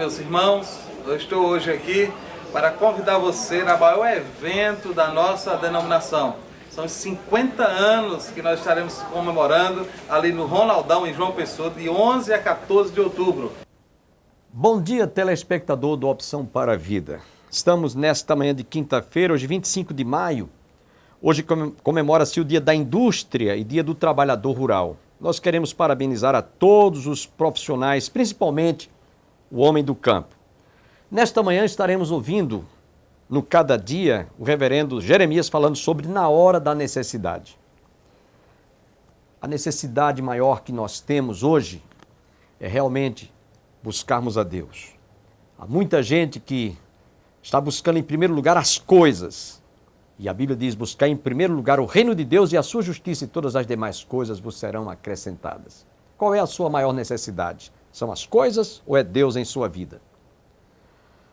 meus irmãos. Eu estou hoje aqui para convidar você na maior evento da nossa denominação. São os 50 anos que nós estaremos comemorando ali no Ronaldão, em João Pessoa, de 11 a 14 de outubro. Bom dia, telespectador do Opção para a Vida. Estamos nesta manhã de quinta-feira, hoje 25 de maio. Hoje comemora-se o Dia da Indústria e Dia do Trabalhador Rural. Nós queremos parabenizar a todos os profissionais, principalmente o homem do campo. Nesta manhã estaremos ouvindo, no Cada Dia, o reverendo Jeremias falando sobre na hora da necessidade. A necessidade maior que nós temos hoje é realmente buscarmos a Deus. Há muita gente que está buscando em primeiro lugar as coisas. E a Bíblia diz, buscar em primeiro lugar o reino de Deus e a sua justiça, e todas as demais coisas vos serão acrescentadas. Qual é a sua maior necessidade? São as coisas ou é Deus em sua vida?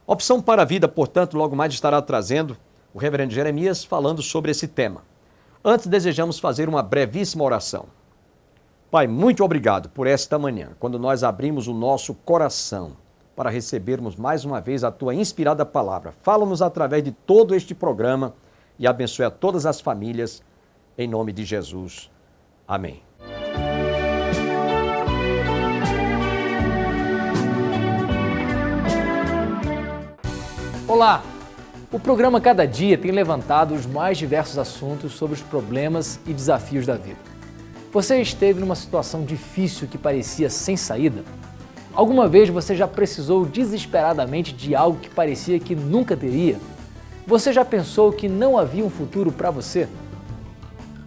Opção para a Vida, portanto, logo mais estará trazendo o reverendo Jeremias falando sobre esse tema. Antes, desejamos fazer uma brevíssima oração. Pai, muito obrigado por esta manhã, quando nós abrimos o nosso coração para recebermos mais uma vez a Tua inspirada palavra. Fala-nos através de todo este programa e abençoe a todas as famílias, em nome de Jesus. Amém. Olá! O programa Cada Dia tem levantado os mais diversos assuntos sobre os problemas e desafios da vida. Você esteve numa situação difícil que parecia sem saída? Alguma vez você já precisou desesperadamente de algo que parecia que nunca teria? Você já pensou que não havia um futuro para você?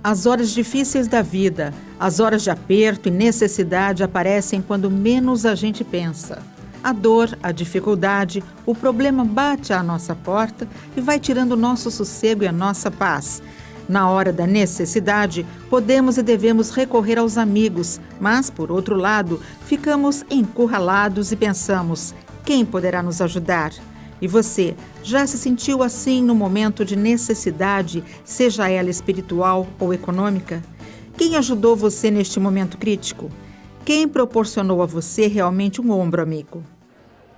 As horas difíceis da vida, as horas de aperto e necessidade aparecem quando menos a gente pensa. A dor, a dificuldade, o problema bate à nossa porta e vai tirando o nosso sossego e a nossa paz. Na hora da necessidade, podemos e devemos recorrer aos amigos, mas, por outro lado, ficamos encurralados e pensamos, quem poderá nos ajudar? E você, já se sentiu assim no momento de necessidade, seja ela espiritual ou econômica? Quem ajudou você neste momento crítico? Quem proporcionou a você realmente um ombro amigo?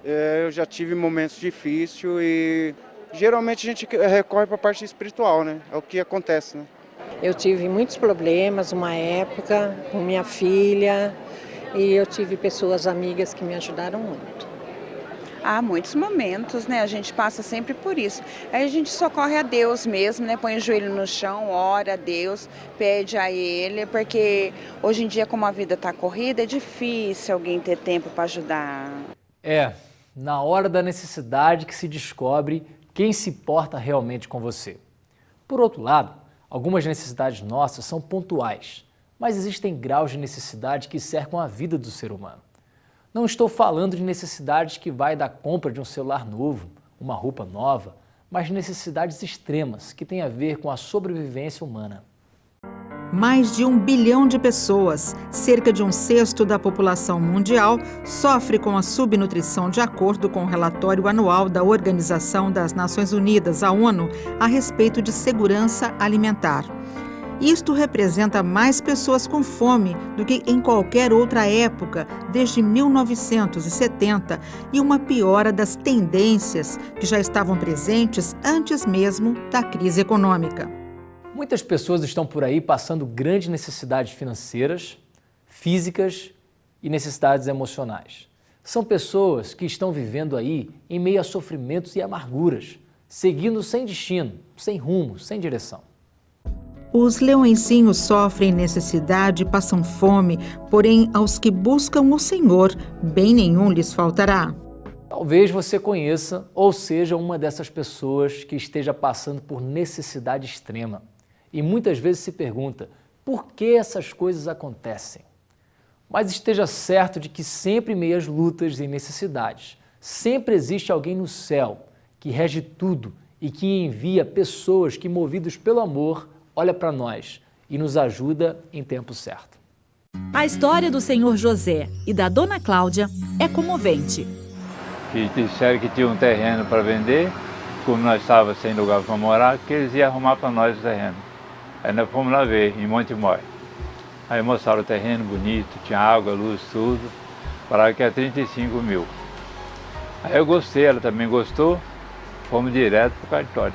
Eu já tive momentos difíceis e geralmente a gente recorre para a parte espiritual, né? É o que acontece, né? Eu tive muitos problemas uma época com minha filha e eu tive pessoas amigas que me ajudaram muito. Há muitos momentos, né? A gente passa sempre por isso. Aí a gente socorre a Deus mesmo, né? Põe o joelho no chão, ora a Deus, pede a Ele, porque hoje em dia, como a vida está corrida, é difícil alguém ter tempo para ajudar. Na hora da necessidade que se descobre quem se importa realmente com você. Por outro lado, algumas necessidades nossas são pontuais, mas existem graus de necessidade que cercam a vida do ser humano. Não estou falando de necessidades que vai da compra de um celular novo, uma roupa nova, mas de necessidades extremas que têm a ver com a sobrevivência humana. Mais de 1 bilhão de pessoas, cerca de 1/6 da população mundial, sofre com a subnutrição, de acordo com o relatório anual da Organização das Nações Unidas, a ONU, a respeito de segurança alimentar. Isto representa mais pessoas com fome do que em qualquer outra época, desde 1970, e uma piora das tendências que já estavam presentes antes mesmo da crise econômica. Muitas pessoas estão por aí passando grandes necessidades financeiras, físicas e necessidades emocionais. São pessoas que estão vivendo aí em meio a sofrimentos e amarguras, seguindo sem destino, sem rumo, sem direção. Os leõezinhos sofrem necessidade e passam fome, porém aos que buscam o Senhor, bem nenhum lhes faltará. Talvez você conheça ou seja uma dessas pessoas que esteja passando por necessidade extrema. E muitas vezes se pergunta, por que essas coisas acontecem? Mas esteja certo de que sempre em meio às lutas e necessidades, sempre existe alguém no céu que rege tudo e que envia pessoas que, movidos pelo amor, olha para nós e nos ajuda em tempo certo. A história do senhor José e da dona Cláudia é comovente. Que disseram que tinha um terreno para vender, como nós estávamos sem lugar para morar, que eles iam arrumar para nós o terreno. Aí nós fomos lá ver, em Monte Mor. Aí mostraram o terreno bonito, tinha água, luz, tudo. Falaram que é 35 mil. Aí eu gostei, ela também gostou, fomos direto para o cartório.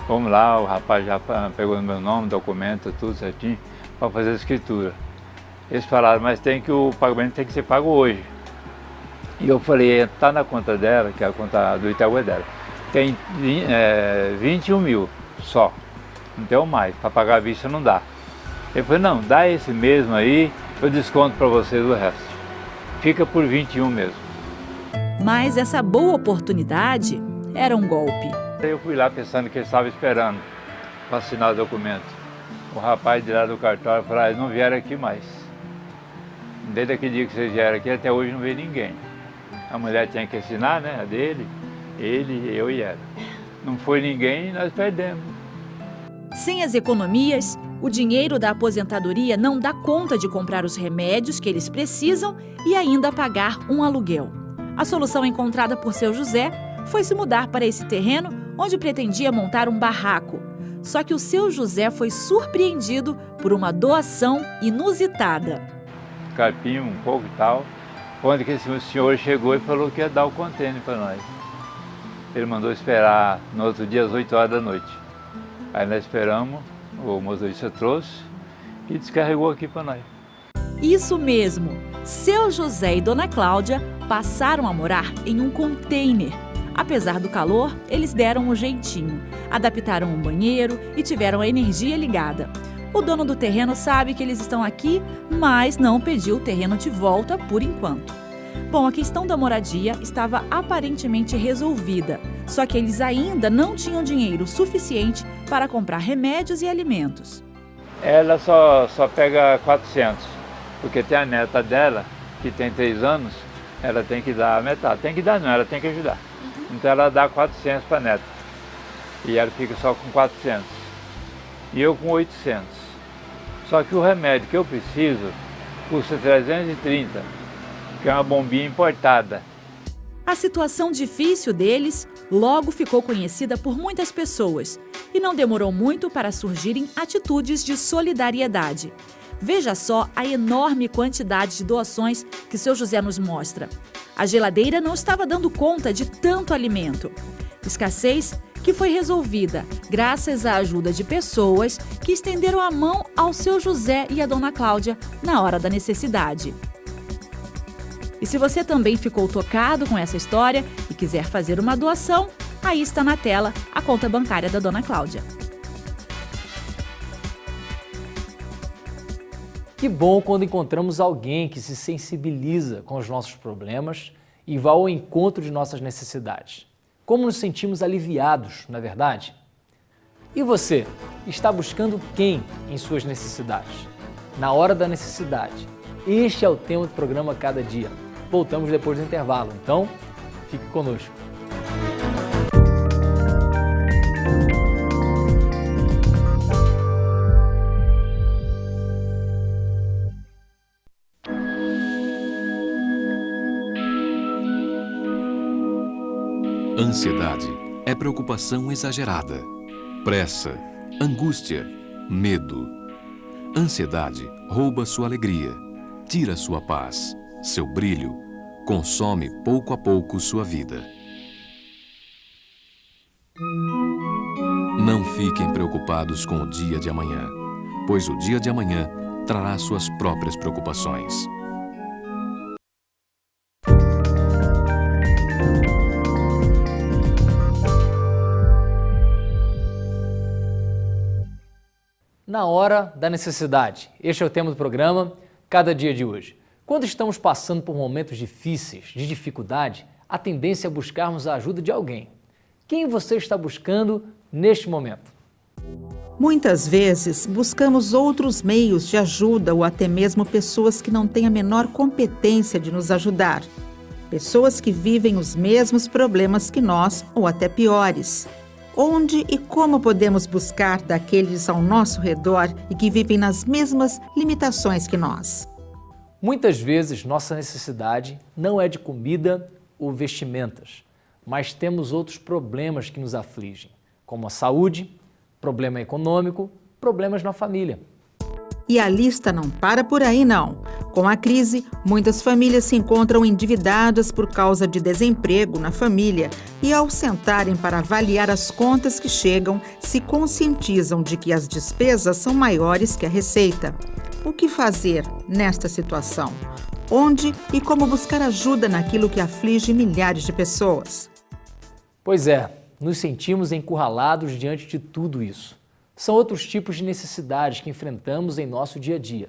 Fomos lá, o rapaz já pegou meu nome, documento, tudo certinho, para fazer a escritura. Eles falaram, mas o pagamento tem que ser pago hoje. E eu falei, está na conta dela, que é a conta do Itaú é dela, tem 21 mil só, não tem mais, para pagar a vista não dá. Ele falou, não, dá esse mesmo aí, eu desconto para vocês o resto. Fica por 21 mesmo. Mas essa boa oportunidade era um golpe. Eu fui lá pensando que ele estava esperando para assinar o documento. O rapaz de lá do cartório falou, eles não vieram aqui mais. Desde aquele dia que vocês vieram aqui, até hoje não veio ninguém. A mulher tinha que assinar, né, a dele, ele, eu e ela. Não foi ninguém e nós perdemos. Sem as economias, o dinheiro da aposentadoria não dá conta de comprar os remédios que eles precisam e ainda pagar um aluguel. A solução encontrada por seu José foi se mudar para esse terreno onde pretendia montar um barraco. Só que o seu José foi surpreendido por uma doação inusitada. Carpinho um pouco e tal, quando que esse senhor chegou e falou que ia dar o contêiner para nós. Ele mandou esperar no outro dia às 8 horas da noite. Aí nós esperamos, o motorista trouxe e descarregou aqui para nós. Isso mesmo, seu José e dona Cláudia passaram a morar em um container. Apesar do calor, eles deram um jeitinho, adaptaram um banheiro e tiveram a energia ligada. O dono do terreno sabe que eles estão aqui, mas não pediu o terreno de volta por enquanto. Bom, a questão da moradia estava aparentemente resolvida, só que eles ainda não tinham dinheiro suficiente para comprar remédios e alimentos. Ela só pega 400, porque tem a neta dela, que tem 3 anos, ela tem que dar a metade. Tem que dar não, ela tem que ajudar. Então ela dá 400 para a neta, e ela fica só com 400, e eu com 800. Só que o remédio que eu preciso custa 330, que é uma bombinha importada. A situação difícil deles logo ficou conhecida por muitas pessoas e não demorou muito para surgirem atitudes de solidariedade. Veja só a enorme quantidade de doações que seu José nos mostra. A geladeira não estava dando conta de tanto alimento. Escassez que foi resolvida graças à ajuda de pessoas que estenderam a mão ao seu José e à dona Cláudia na hora da necessidade. E se você também ficou tocado com essa história e quiser fazer uma doação, aí está na tela a conta bancária da dona Cláudia. Que bom quando encontramos alguém que se sensibiliza com os nossos problemas e vai ao encontro de nossas necessidades. Como nos sentimos aliviados, não é verdade? E você, está buscando quem em suas necessidades? Na hora da necessidade. Este é o tema do programa Cada Dia. Voltamos depois do intervalo, então fique conosco. Ansiedade é preocupação exagerada, pressa, angústia, medo. Ansiedade rouba sua alegria, tira sua paz, seu brilho, consome pouco a pouco sua vida. Não fiquem preocupados com o dia de amanhã, pois o dia de amanhã trará suas próprias preocupações. Na hora da necessidade. Este é o tema do programa Cada Dia de hoje. Quando estamos passando por momentos difíceis, de dificuldade, a tendência é buscarmos a ajuda de alguém. Quem você está buscando neste momento? Muitas vezes buscamos outros meios de ajuda ou até mesmo pessoas que não têm a menor competência de nos ajudar. Pessoas que vivem os mesmos problemas que nós ou até piores. Onde e como podemos buscar daqueles ao nosso redor e que vivem nas mesmas limitações que nós? Muitas vezes nossa necessidade não é de comida ou vestimentas, mas temos outros problemas que nos afligem, como a saúde, problema econômico, problemas na família. E a lista não para por aí, não. Com a crise, muitas famílias se encontram endividadas por causa de desemprego na família e, ao sentarem para avaliar as contas que chegam, se conscientizam de que as despesas são maiores que a receita. O que fazer nesta situação? Onde e como buscar ajuda naquilo que aflige milhares de pessoas? Pois é, nos sentimos encurralados diante de tudo isso. São outros tipos de necessidades que enfrentamos em nosso dia a dia.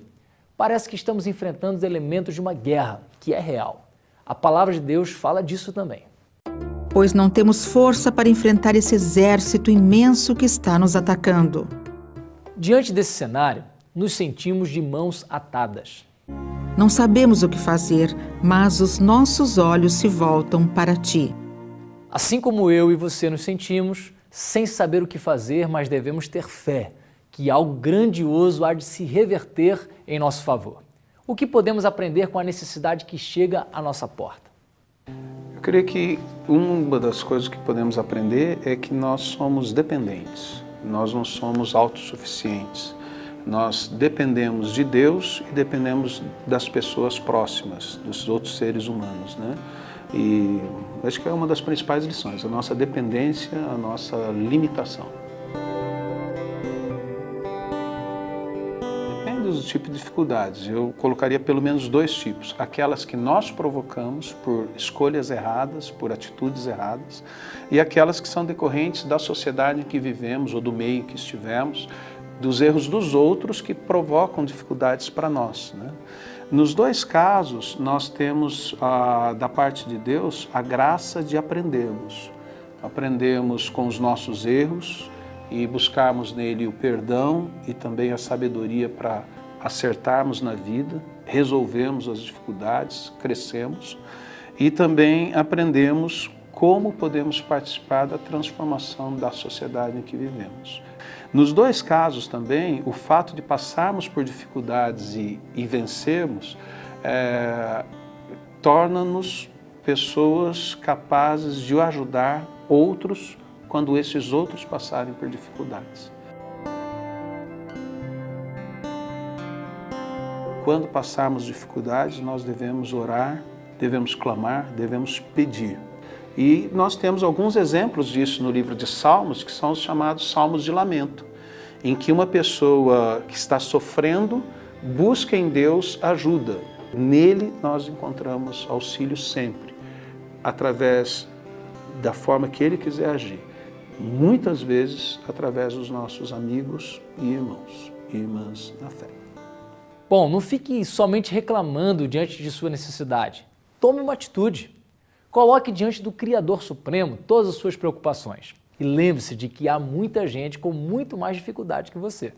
Parece que estamos enfrentando os elementos de uma guerra, que é real. A palavra de Deus fala disso também. Pois não temos força para enfrentar esse exército imenso que está nos atacando. Diante desse cenário, nos sentimos de mãos atadas. Não sabemos o que fazer, mas os nossos olhos se voltam para ti. Assim como eu e você nos sentimos, sem saber o que fazer, mas devemos ter fé, que algo grandioso há de se reverter em nosso favor. O que podemos aprender com a necessidade que chega à nossa porta? Eu creio que uma das coisas que podemos aprender é que nós somos dependentes, nós não somos autossuficientes. Nós dependemos de Deus e dependemos das pessoas próximas, dos outros seres humanos, né? E acho que é uma das principais lições, a nossa dependência, a nossa limitação. Depende do tipo de dificuldades. Eu colocaria pelo menos 2 tipos. Aquelas que nós provocamos por escolhas erradas, por atitudes erradas, e aquelas que são decorrentes da sociedade em que vivemos ou do meio em que estivemos, dos erros dos outros que provocam dificuldades para nós, né? Nos 2 casos, nós temos, da parte de Deus, a graça de aprendermos. Aprendemos com os nossos erros e buscarmos nele o perdão e também a sabedoria para acertarmos na vida, resolvermos as dificuldades, crescemos e também aprendemos como podemos participar da transformação da sociedade em que vivemos. Nos 2 casos também, o fato de passarmos por dificuldades e vencermos torna-nos pessoas capazes de ajudar outros quando esses outros passarem por dificuldades. Quando passarmos dificuldades, nós devemos orar, devemos clamar, devemos pedir. E nós temos alguns exemplos disso no livro de Salmos, que são os chamados Salmos de Lamento, em que uma pessoa que está sofrendo busca em Deus ajuda. Nele nós encontramos auxílio sempre, através da forma que Ele quiser agir. Muitas vezes através dos nossos amigos e irmãos e irmãs na fé. Bom, não fique somente reclamando diante de sua necessidade. Tome uma atitude. Coloque diante do Criador Supremo todas as suas preocupações. E lembre-se de que há muita gente com muito mais dificuldade que você.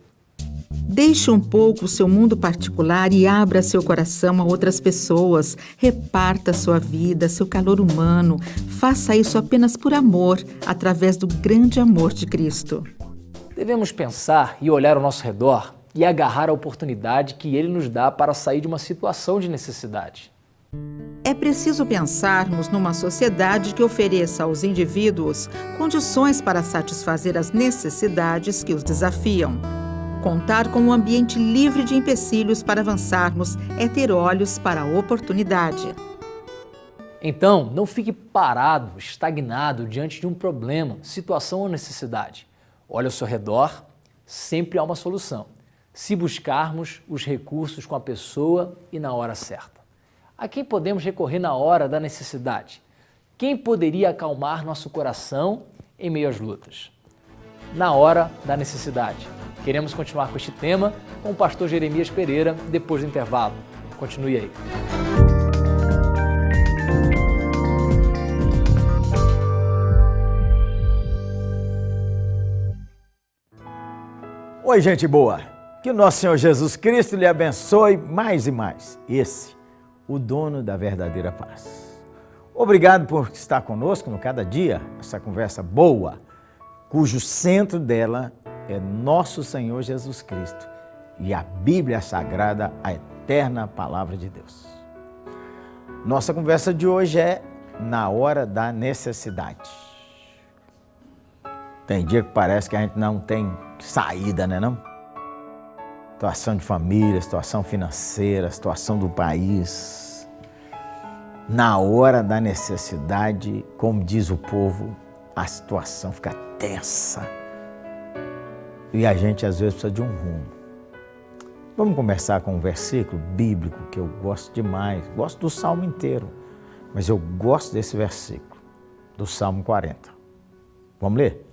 Deixe um pouco o seu mundo particular e abra seu coração a outras pessoas. Reparta sua vida, seu calor humano. Faça isso apenas por amor, através do grande amor de Cristo. Devemos pensar e olhar ao nosso redor e agarrar a oportunidade que Ele nos dá para sair de uma situação de necessidade. É preciso pensarmos numa sociedade que ofereça aos indivíduos condições para satisfazer as necessidades que os desafiam. Contar com um ambiente livre de empecilhos para avançarmos é ter olhos para a oportunidade. Então, não fique parado, estagnado diante de um problema, situação ou necessidade. Olhe ao seu redor, sempre há uma solução, se buscarmos os recursos com a pessoa e na hora certa. A quem podemos recorrer na hora da necessidade? Quem poderia acalmar nosso coração em meio às lutas? Na hora da necessidade. Queremos continuar com este tema com o pastor Jeremias Pereira depois do intervalo. Continue aí. Oi, gente boa. Que o nosso Senhor Jesus Cristo lhe abençoe mais e mais. Esse, o dono da verdadeira paz. Obrigado por estar conosco no Cada Dia, essa conversa boa, cujo centro dela é nosso Senhor Jesus Cristo e a Bíblia Sagrada, a eterna Palavra de Deus. Nossa conversa de hoje é na hora da necessidade. Tem dia que parece que a gente não tem saída, né não? situação de família, situação financeira, situação do país. Na hora da necessidade, como diz o povo, a situação fica tensa. E a gente às vezes precisa de um rumo. Vamos começar com um versículo bíblico que eu gosto demais. Gosto do Salmo inteiro, mas eu gosto desse versículo, do Salmo 40. Vamos ler?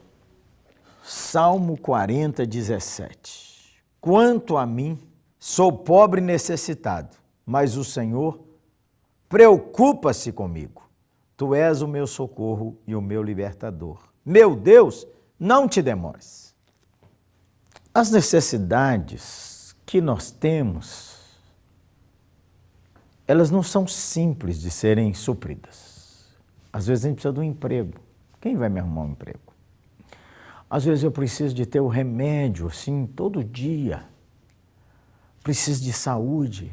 Salmo 40, 17. Quanto a mim, sou pobre e necessitado, mas o Senhor preocupa-se comigo. Tu és o meu socorro e o meu libertador. Meu Deus, não te demores. As necessidades que nós temos, elas não são simples de serem supridas. Às vezes a gente precisa de um emprego. Quem vai me arrumar um emprego? Às vezes eu preciso de ter o remédio, assim, todo dia. Preciso de saúde.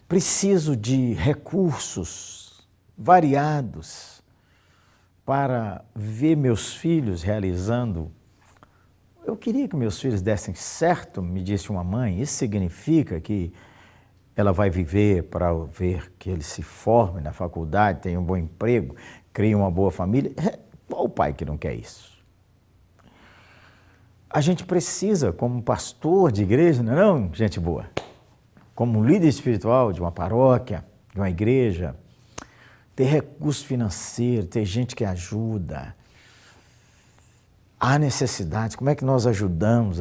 Preciso de recursos variados para ver meus filhos realizando. Eu queria que meus filhos dessem certo, me disse uma mãe. Isso significa que ela vai viver para ver que eles se formem na faculdade, tenham um bom emprego, criem uma boa família. Qual o pai que não quer isso? A gente precisa, como pastor de igreja, não, gente boa, como líder espiritual de uma paróquia, de uma igreja, ter recurso financeiro, ter gente que ajuda. Há necessidades, como é que nós ajudamos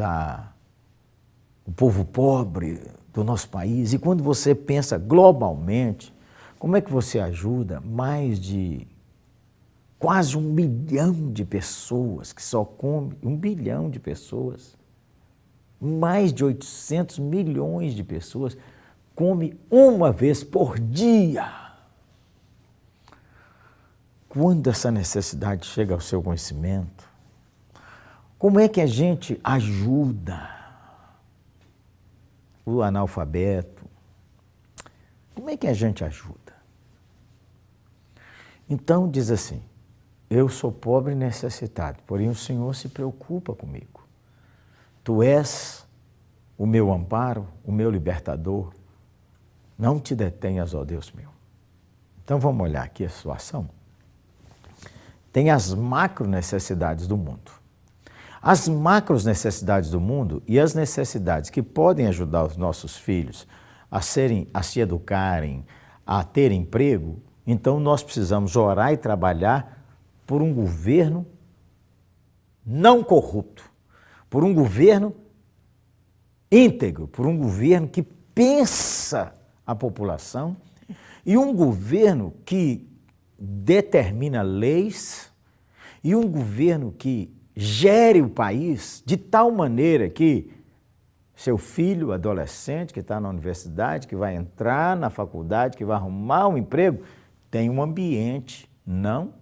o povo pobre do nosso país? E quando você pensa globalmente, como é que você ajuda mais de quase 1 bilhão de pessoas que só comem, 1 bilhão de pessoas, mais de 800 milhões de pessoas comem uma vez por dia. Quando essa necessidade chega ao seu conhecimento, como é que a gente ajuda o analfabeto? Como é que a gente ajuda? Então diz assim, eu sou pobre e necessitado, porém o Senhor se preocupa comigo. Tu és o meu amparo, o meu libertador. Não te detenhas, ó Deus meu. Então vamos olhar aqui a situação. Tem as macro necessidades do mundo. As macros necessidades do mundo e as necessidades que podem ajudar os nossos filhos a se educarem, a ter emprego, então nós precisamos orar e trabalhar por um governo não corrupto, por um governo íntegro, por um governo que pensa a população e um governo que determina leis e um governo que gere o país de tal maneira que seu filho, adolescente, que está na universidade, que vai entrar na faculdade, que vai arrumar um emprego, tem um ambiente não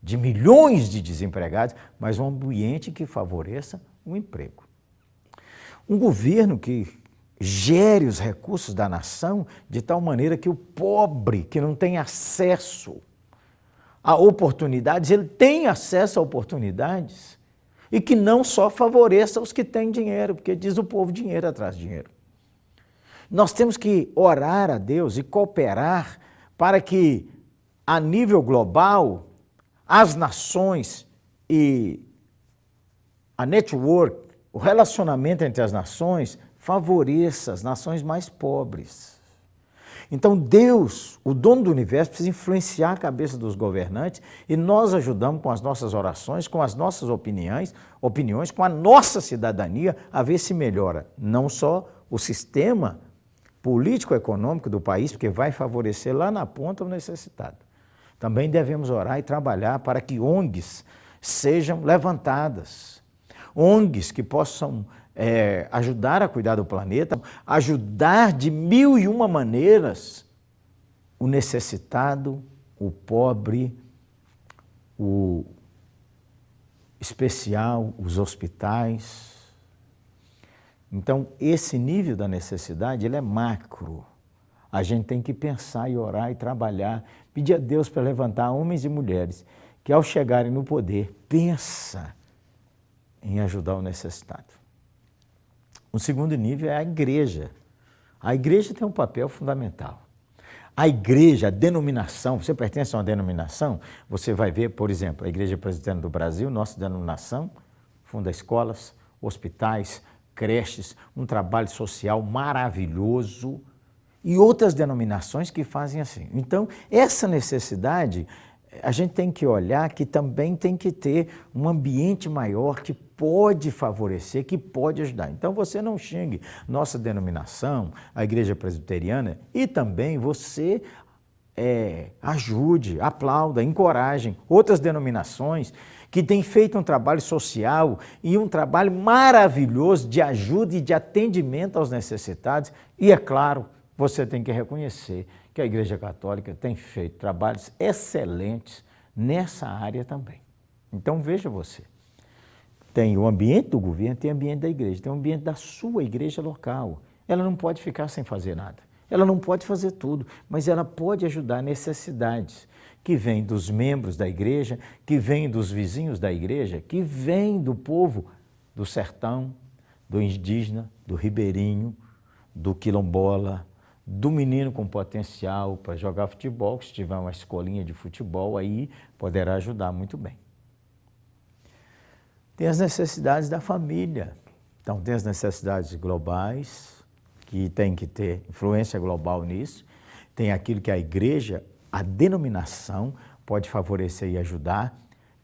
de milhões de desempregados, mas um ambiente que favoreça o emprego. Um governo que gere os recursos da nação de tal maneira que o pobre, que não tem acesso a oportunidades, ele tem acesso a oportunidades e que não só favoreça os que têm dinheiro, porque diz o povo, dinheiro atrás de dinheiro. Nós temos que orar a Deus e cooperar para que, a nível global, as nações e a network, o relacionamento entre as nações, favoreça as nações mais pobres. Então Deus, o dono do universo, precisa influenciar a cabeça dos governantes e nós ajudamos com as nossas orações, com as nossas opiniões, com a nossa cidadania a ver se melhora não só o sistema político-econômico do país, porque vai favorecer lá na ponta o necessitado. Também devemos orar e trabalhar para que ONGs sejam levantadas, ONGs que possam ajudar a cuidar do planeta, ajudar de 1001 maneiras o necessitado, o pobre, o especial, os hospitais. Então, esse nível da necessidade, ele é macro. A gente tem que pensar e orar e trabalhar, pedir a Deus para levantar homens e mulheres que, ao chegarem no poder, pensa em ajudar o necessitado. O segundo nível é a igreja. A igreja tem um papel fundamental. A igreja, a denominação, você pertence a uma denominação, você vai ver, por exemplo, a Igreja Presbiteriana do Brasil, nossa denominação, funda escolas, hospitais, creches, um trabalho social maravilhoso e outras denominações que fazem assim. Então, essa necessidade, a gente tem que olhar que também tem que ter um ambiente maior que pode favorecer, que pode ajudar. Então, você não xingue nossa denominação, a Igreja Presbiteriana, e também você ajude, aplauda, encoraje outras denominações que têm feito um trabalho social e um trabalho maravilhoso de ajuda e de atendimento aos necessitados. E, é claro, você tem que reconhecer que a Igreja Católica tem feito trabalhos excelentes nessa área também. Então, veja você, tem o ambiente do governo, tem o ambiente da igreja, tem o ambiente da sua igreja local. Ela não pode ficar sem fazer nada, ela não pode fazer tudo, mas ela pode ajudar necessidades que vêm dos membros da igreja, que vêm dos vizinhos da igreja, que vêm do povo do sertão, do indígena, do ribeirinho, do quilombola, do menino com potencial para jogar futebol, que se tiver uma escolinha de futebol, aí poderá ajudar muito bem. Tem as necessidades da família. Então, tem as necessidades globais, que tem que ter influência global nisso. Tem aquilo que a igreja, a denominação, pode favorecer e ajudar.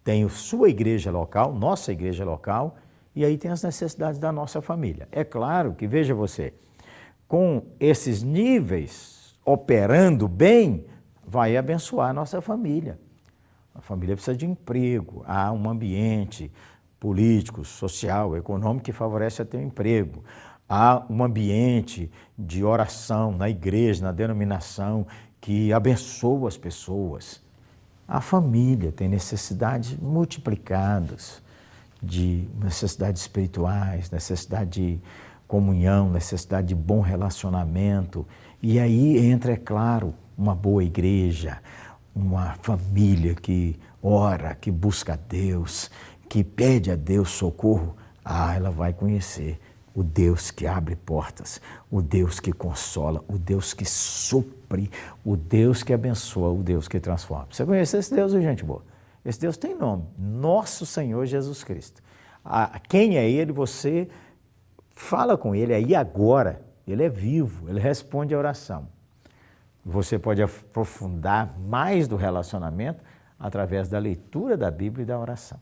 Tem a sua igreja local, nossa igreja local, e aí tem as necessidades da nossa família. É claro que, veja você, com esses níveis operando bem, vai abençoar a nossa família. A família precisa de emprego, há um ambiente político, social, econômico que favorece até o emprego. Há um ambiente de oração na igreja, na denominação, que abençoa as pessoas. A família tem necessidades multiplicadas, de necessidades espirituais, necessidade de comunhão, necessidade de bom relacionamento. E aí entra, é claro, uma boa igreja, uma família que ora, que busca a Deus, que pede a Deus socorro. Ela vai conhecer o Deus que abre portas, o Deus que consola, o Deus que supre, o Deus que abençoa, o Deus que transforma. Você conhece esse Deus, gente boa? Esse Deus tem nome, Nosso Senhor Jesus Cristo. Quem é Ele? Você fala com Ele aí agora. Ele é vivo, Ele responde a oração. Você pode aprofundar mais do relacionamento através da leitura da Bíblia e da oração.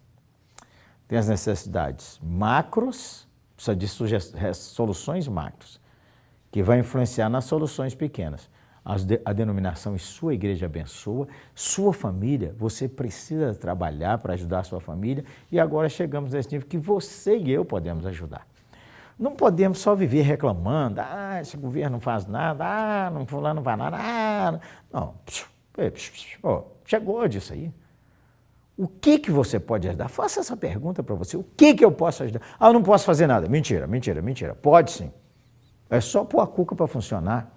Tem as necessidades macros, precisa de soluções macros, que vai influenciar nas soluções pequenas. A denominação e sua igreja abençoa, sua família, você precisa trabalhar para ajudar a sua família, e agora chegamos nesse nível que você e eu podemos ajudar. Não podemos só viver reclamando, esse governo não faz nada, fulano não faz nada, não, chegou disso aí. O que você pode ajudar? Faça essa pergunta para você. O que eu posso ajudar? Eu não posso fazer nada. Mentira. Pode sim. É só pôr a cuca para funcionar.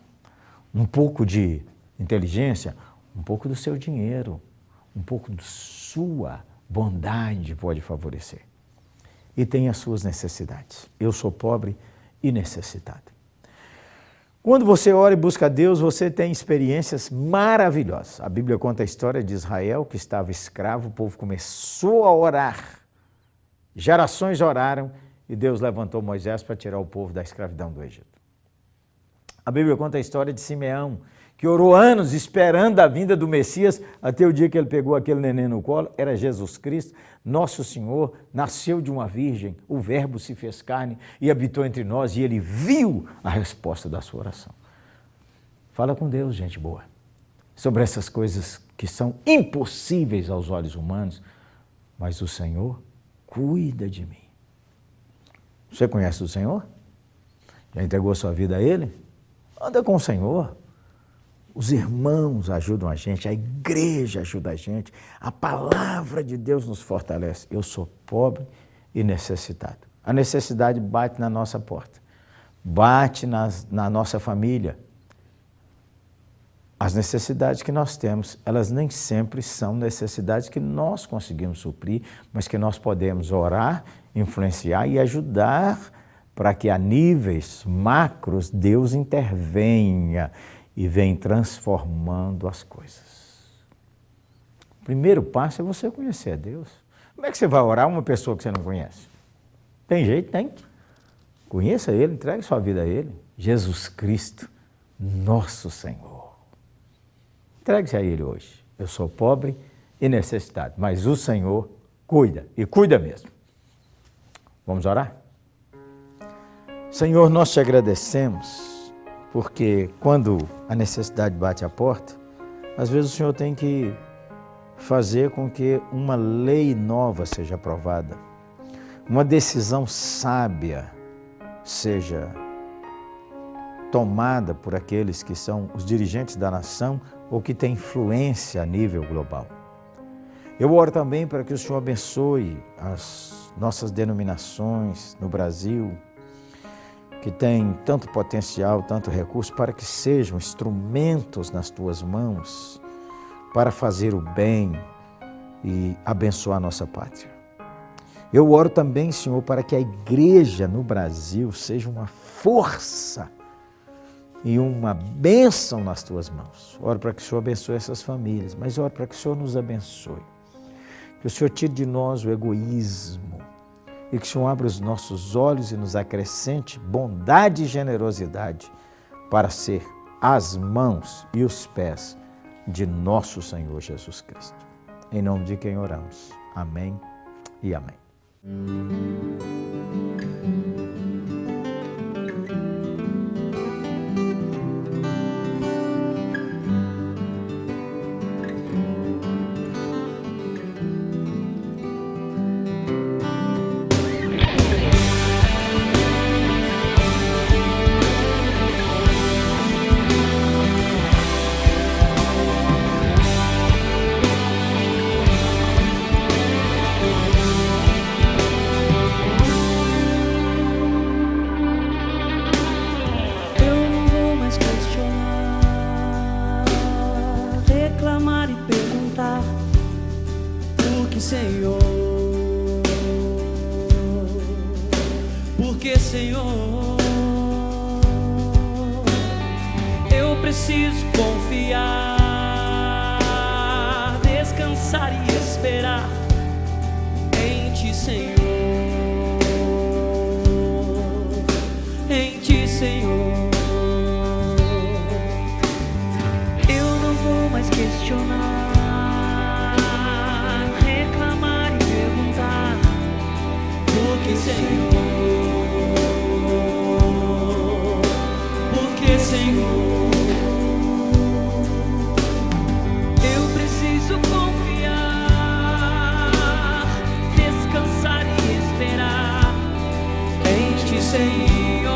Um pouco de inteligência, um pouco do seu dinheiro, um pouco da sua bondade pode favorecer. E tem as suas necessidades. Eu sou pobre e necessitado. Quando você ora e busca a Deus, você tem experiências maravilhosas. A Bíblia conta a história de Israel, que estava escravo, o povo começou a orar. Gerações oraram e Deus levantou Moisés para tirar o povo da escravidão do Egito. A Bíblia conta a história de Simeão, que orou anos esperando a vinda do Messias, até o dia que ele pegou aquele neném no colo. Era Jesus Cristo, nosso Senhor, nasceu de uma virgem, o Verbo se fez carne e habitou entre nós, e ele viu a resposta da sua oração. Fala com Deus, gente boa, sobre essas coisas que são impossíveis aos olhos humanos, mas o Senhor cuida de mim. Você conhece o Senhor? Já entregou sua vida a Ele? Anda com o Senhor. Os irmãos ajudam a gente, a igreja ajuda a gente, a palavra de Deus nos fortalece. Eu sou pobre e necessitado. A necessidade bate na nossa porta, bate na nossa família. As necessidades que nós temos, elas nem sempre são necessidades que nós conseguimos suprir, mas que nós podemos orar, influenciar e ajudar para que a níveis macros Deus intervenha e vem transformando as coisas. O primeiro passo é você conhecer a Deus. Como é que você vai orar uma pessoa que você não conhece? Tem jeito? Tem. Conheça Ele, entregue sua vida a Ele. Jesus Cristo, nosso Senhor. Entregue-se a Ele hoje. Eu sou pobre e necessitado, mas o Senhor cuida, e cuida mesmo. Vamos orar? Senhor, nós te agradecemos, porque quando a necessidade bate à porta, às vezes o Senhor tem que fazer com que uma lei nova seja aprovada, uma decisão sábia seja tomada por aqueles que são os dirigentes da nação ou que têm influência a nível global. Eu oro também para que o Senhor abençoe as nossas denominações no Brasil, que têm tanto potencial, tanto recurso, para que sejam instrumentos nas tuas mãos para fazer o bem e abençoar a nossa pátria. Eu oro também, Senhor, para que a igreja no Brasil seja uma força e uma bênção nas tuas mãos. Oro para que o Senhor abençoe essas famílias, mas oro para que o Senhor nos abençoe. Que o Senhor tire de nós o egoísmo e que o Senhor abra os nossos olhos e nos acrescente bondade e generosidade para ser as mãos e os pés de nosso Senhor Jesus Cristo. Em nome de quem oramos. Amém e amém. Senhor, porque Senhor, eu preciso confiar, descansar e esperar em Ti, Senhor, em Ti, Senhor. Eu não vou mais questionar, Senhor, porque Senhor, eu preciso confiar, descansar e esperar em Ti, Senhor,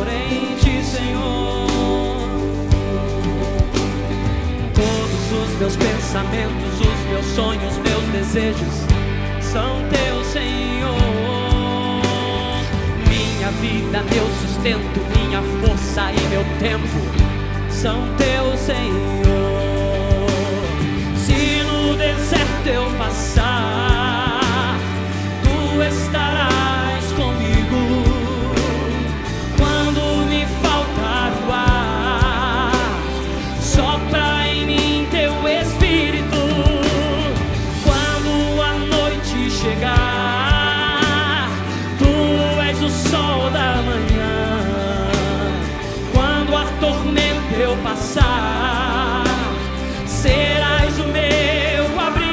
em Ti, Senhor. Todos os meus pensamentos, os meus sonhos, meus desejos são Teu, Senhor. Minha vida, meu sustento, minha força e meu tempo são Teu, Senhor. Se no deserto eu passar, Tu estarás comigo. Quando me faltar o ar, sopra em mim Teu Espírito. Chegar, Tu és o sol da manhã. Quando a tormenta eu passar, serás o meu abrigo.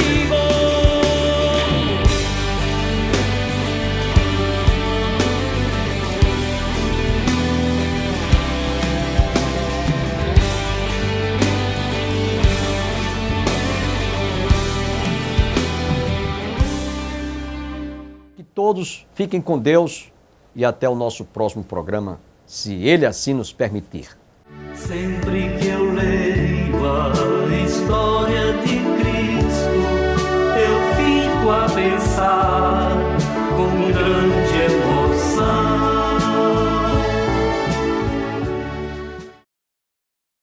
Todos fiquem com Deus e até o nosso próximo programa, se Ele assim nos permitir. Sempre que eu leio a história de Cristo, eu fico a pensar